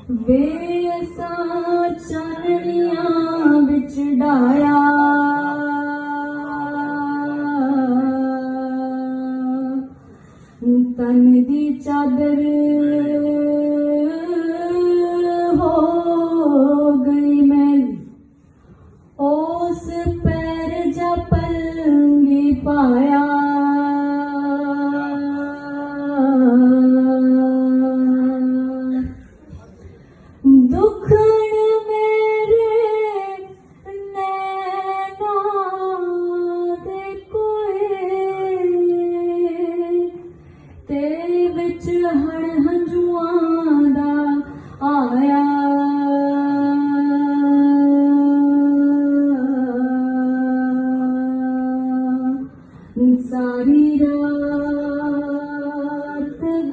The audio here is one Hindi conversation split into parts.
वे असा चाननियां बिच डाया तन दी चादर हो गई मैली ओस पैर जा पलंगी पाया दुखण मेरे नैना दे कोए तेरे विच हड़ हंजुआं दा आया सारी रात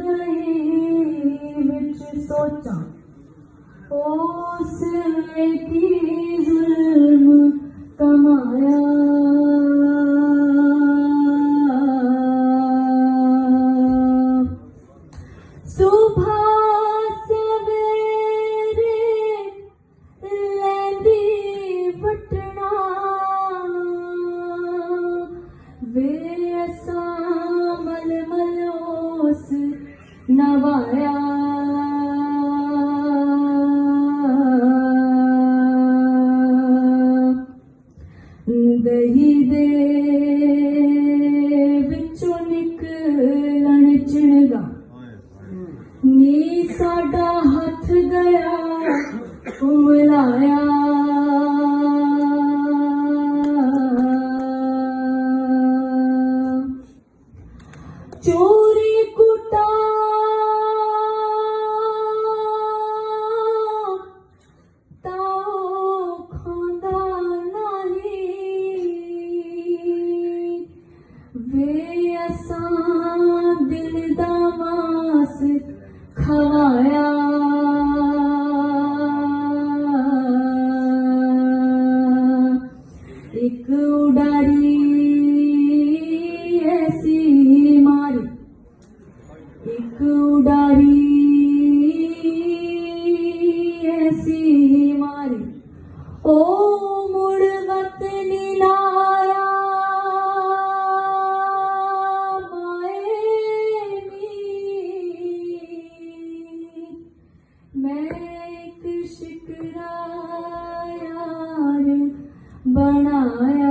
गई विच सोचा उस की जुल्म कमाया सुबह सवेरे लैंदी वटना वे असा मल मलोस नवाया दही दे विचों निकलण चिणगा नी साडा हथ गया उमलाया चोरी कुटा ताओ खांदा नहीं वे असा दिल दा मास खवाया एक उडारी ऐसी मारी एक उडारी ऐसी मारी ओ मुड़ वतनी लाया मैं एक शिकरा यार बनाया